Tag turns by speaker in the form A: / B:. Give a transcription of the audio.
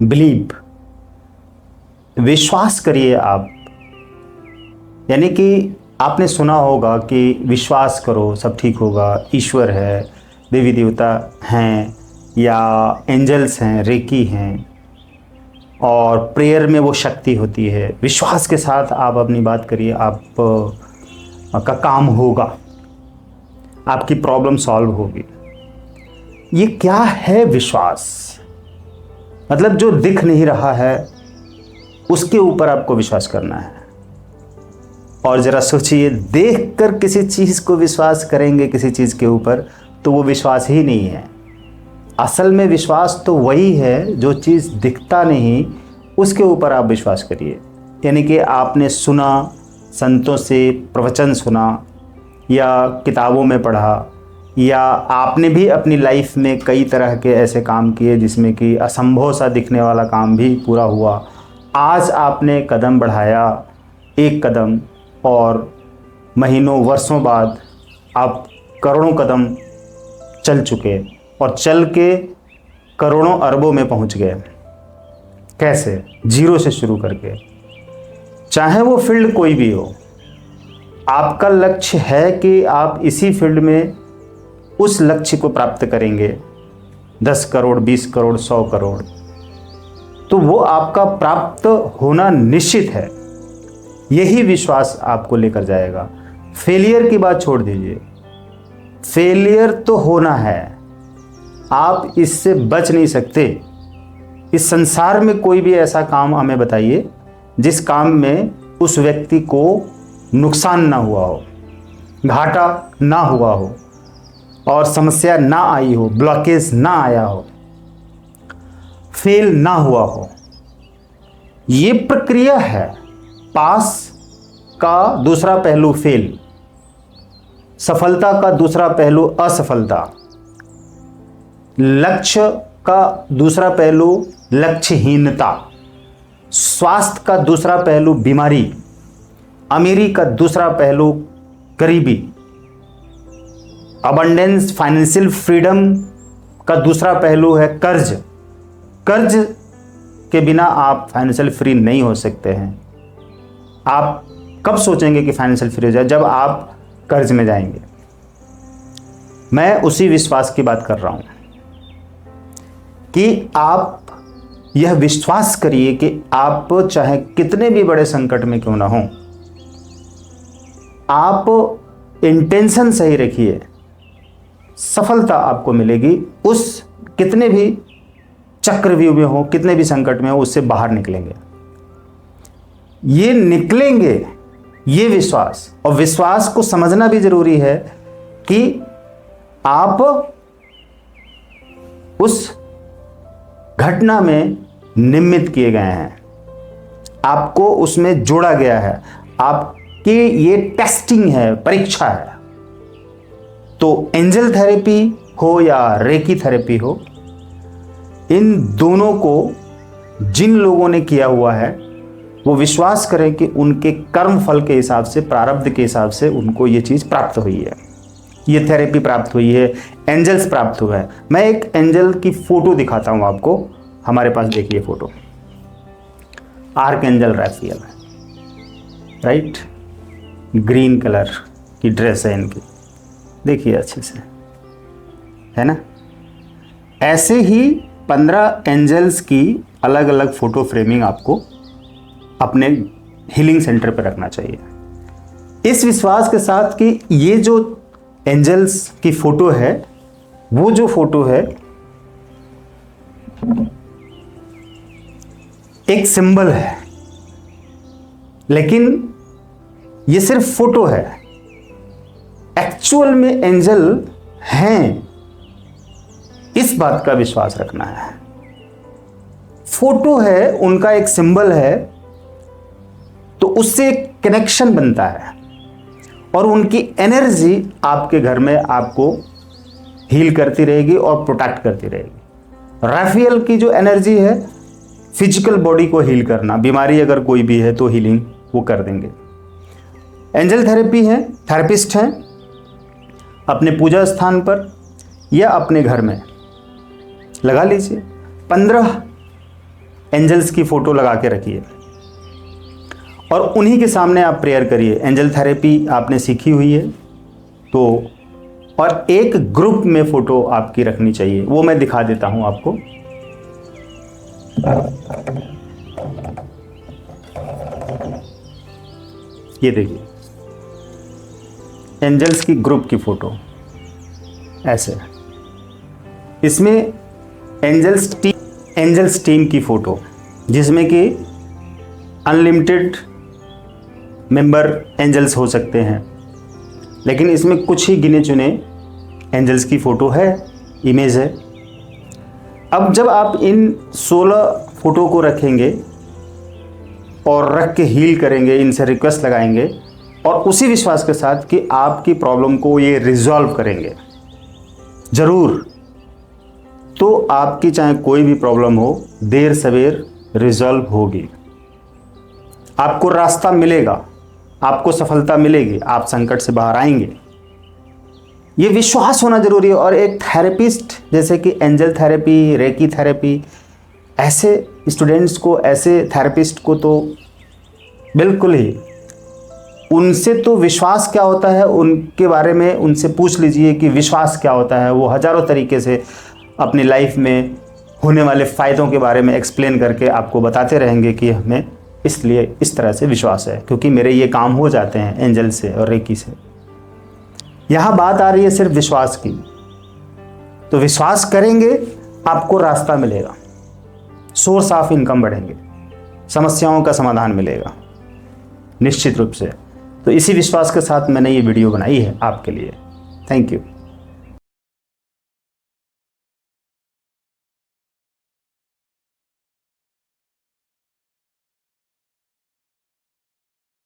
A: Believe, विश्वास करिए आप। यानी कि आपने सुना होगा कि विश्वास करो सब ठीक होगा, ईश्वर है, देवी देवता हैं या एंजल्स हैं, रेकी हैं, और प्रेयर में वो शक्ति होती है। विश्वास के साथ आप अपनी बात करिए, आप का काम होगा, आपकी प्रॉब्लम सॉल्व होगी। ये क्या है विश्वास? मतलब जो दिख नहीं रहा है उसके ऊपर आपको विश्वास करना है। और ज़रा सोचिए, देखकर किसी चीज़ को विश्वास करेंगे किसी चीज़ के ऊपर, तो वो विश्वास ही नहीं है। असल में विश्वास तो वही है जो चीज़ दिखता नहीं उसके ऊपर आप विश्वास करिए। यानी कि आपने सुना, संतों से प्रवचन सुना या किताबों में पढ़ा, या आपने भी अपनी लाइफ में कई तरह के ऐसे काम किए जिसमें कि असंभव सा दिखने वाला काम भी पूरा हुआ। आज आपने कदम बढ़ाया, एक कदम, और महीनों वर्षों बाद आप करोड़ों कदम चल चुके और चल के करोड़ों अरबों में पहुंच गए। कैसे? जीरो से शुरू करके। चाहे वो फील्ड कोई भी हो, आपका लक्ष्य है कि आप इसी फील्ड में उस लक्ष्य को प्राप्त करेंगे, 10 करोड़, 20 करोड़, 100 करोड़, तो वो आपका प्राप्त होना निश्चित है। यही विश्वास आपको लेकर जाएगा। फेलियर की बात छोड़ दीजिए, फेलियर तो होना है, आप इससे बच नहीं सकते। इस संसार में कोई भी ऐसा काम हमें बताइए जिस काम में उस व्यक्ति को नुकसान ना हुआ हो, घाटा ना हुआ हो, और समस्या ना आई हो, ब्लॉकेज ना आया हो, फेल ना हुआ हो। ये प्रक्रिया है। पास का दूसरा पहलू फेल, सफलता का दूसरा पहलू असफलता, लक्ष्य का दूसरा पहलू लक्ष्यहीनता, स्वास्थ्य का दूसरा पहलू बीमारी, अमीरी का दूसरा पहलू गरीबी, अबंडेंस, फाइनेंशियल फ्रीडम का दूसरा पहलू है कर्ज। कर्ज के बिना आप फाइनेंशियल फ्री नहीं हो सकते हैं। आप कब सोचेंगे कि फाइनेंशियल फ्री हो जाए? जब आप कर्ज में जाएंगे। मैं उसी विश्वास की बात कर रहा हूं कि आप यह विश्वास करिए कि आप चाहे कितने भी बड़े संकट में क्यों ना हो, आप इंटेंशन सही रखिए, सफलता आपको मिलेगी। उस कितने भी चक्रव्यूह में हो, कितने भी संकट में हो, उससे बाहर निकलेंगे। ये निकलेंगे, ये विश्वास। और विश्वास को समझना भी जरूरी है कि आप उस घटना में निमित्त किए गए हैं, आपको उसमें जोड़ा गया है, आपकी ये टेस्टिंग है, परीक्षा है। तो एंजल थेरेपी हो या रेकी थेरेपी हो, इन दोनों को जिन लोगों ने किया हुआ है वो विश्वास करें कि उनके कर्म फल के हिसाब से, प्रारब्ध के हिसाब से उनको ये चीज़ प्राप्त हुई है, ये थेरेपी प्राप्त हुई है, एंजल्स प्राप्त हुआ है। मैं एक एंजल की फोटो दिखाता हूँ आपको। हमारे पास देखिए फोटो, आर्क एंजल राफेल है, राइट? ग्रीन कलर की ड्रेस है इनकी, देखिए अच्छे से, है ना? ऐसे ही 15 एंजल्स की अलग अलग फोटो फ्रेमिंग आपको अपने हीलिंग सेंटर पर रखना चाहिए, इस विश्वास के साथ कि ये जो एंजल्स की फोटो है, वो जो फोटो है एक सिंबल है, लेकिन ये सिर्फ फोटो है। एक्चुअल में एंजल हैं, इस बात का विश्वास रखना है। फोटो है, उनका एक सिंबल है, तो उससे एक कनेक्शन बनता है और उनकी एनर्जी आपके घर में आपको हील करती रहेगी और प्रोटेक्ट करती रहेगी। राफेल की जो एनर्जी है, फिजिकल बॉडी को हील करना, बीमारी अगर कोई भी है तो हीलिंग वो कर देंगे। एंजल थेरेपी है, थेरेपिस्ट हैं, अपने पूजा स्थान पर या अपने घर में लगा लीजिए। 15 एंजल्स की फ़ोटो लगा के रखिए और उन्हीं के सामने आप प्रेयर करिए। एंजल थेरेपी आपने सीखी हुई है तो, और एक ग्रुप में फ़ोटो आपकी रखनी चाहिए, वो मैं दिखा देता हूँ आपको। ये देखिए एंजल्स की ग्रुप की फ़ोटो ऐसे, इसमें एंजल्स टीम की फ़ोटो, जिसमें कि अनलिमिटेड मेंबर एंजल्स हो सकते हैं, लेकिन इसमें कुछ ही गिने चुने एंजल्स की फ़ोटो है, इमेज है। अब जब आप इन 16 फ़ोटो को रखेंगे और रख के हील करेंगे, इनसे रिक्वेस्ट लगाएंगे और उसी विश्वास के साथ कि आपकी प्रॉब्लम को ये रिजॉल्व करेंगे ज़रूर, तो आपकी चाहे कोई भी प्रॉब्लम हो, देर सवेर रिजॉल्व होगी। आपको रास्ता मिलेगा, आपको सफलता मिलेगी, आप संकट से बाहर आएंगे। ये विश्वास होना जरूरी है। और एक थेरेपिस्ट जैसे कि एंजल थेरेपी, रेकी थेरेपी, ऐसे स्टूडेंट्स को, ऐसे थेरेपिस्ट को तो बिल्कुल ही, उनसे तो विश्वास क्या होता है उनके बारे में उनसे पूछ लीजिए कि विश्वास क्या होता है। वो हज़ारों तरीके से अपनी लाइफ में होने वाले फ़ायदों के बारे में एक्सप्लेन करके आपको बताते रहेंगे कि हमें इसलिए इस तरह से विश्वास है, क्योंकि मेरे ये काम हो जाते हैं एंजल से और रेकी से। यहाँ बात आ रही है सिर्फ विश्वास की, तो विश्वास करेंगे आपको रास्ता मिलेगा, सोर्स ऑफ इनकम बढ़ेंगे, समस्याओं का समाधान मिलेगा निश्चित रूप से। तो इसी विश्वास के साथ मैंने ये वीडियो बनाई है आपके लिए। Thank you.